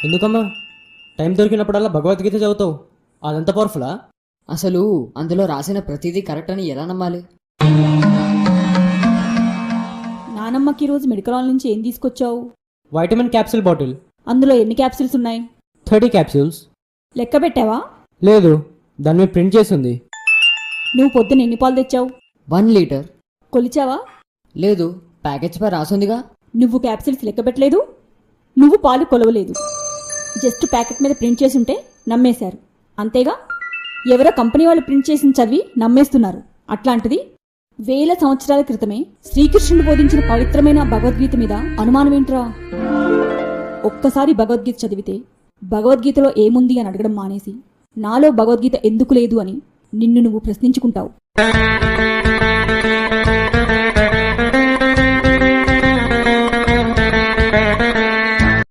ఎందుకమ్మా టైం దొరికినప్పుడల్లా భగవద్గీత చదువుతావు? అదంత పవర్ఫులా? అసలు అందులో రాసిన ప్రతిదీ కరెక్ట్ అని ఎలా నమ్మాలి? నానమ్మకి ఈరోజు మెడికల్ హాల్ నుంచి ఏం తీసుకొచ్చావు? Vitamin capsule bottle. అందులో ఎన్ని క్యాప్సిల్స్ ఉన్నాయి? 30 క్యాప్సిల్స్. లెక్క పెట్టావా? లేదు, దాని మీద ప్రింట్ చేసింది. నువ్వు పొద్దున ఎన్ని పాలు తెచ్చావు? 1 లీటర్. కొలిచావా? లేదు, ప్యాకెట్స్ పై రాసుందిగా. నువ్వు క్యాప్సిల్స్ లెక్క పెట్టలేదు, నువ్వు పాలు కొలవలేదు. జస్ట్ ప్యాకెట్ మీద ప్రింట్ చేసి ఉంటే నమ్మేశారు, అంతేగా? ఎవరో కంపెనీ వాళ్ళు ప్రింట్ చేసి చదివి నమ్మేస్తున్నారు. అట్లాంటిది వేల సంవత్సరాల క్రితమే శ్రీకృష్ణుడు బోధించిన పవిత్రమైన భగవద్గీత మీద అనుమానమేంట్రా? ఒక్కసారి భగవద్గీత చదివితే భగవద్గీతలో ఏముంది అని అడగడం మానేసి నాలో భగవద్గీత ఎందుకు లేదు అని నిన్ను నువ్వు ప్రశ్నించుకుంటావు.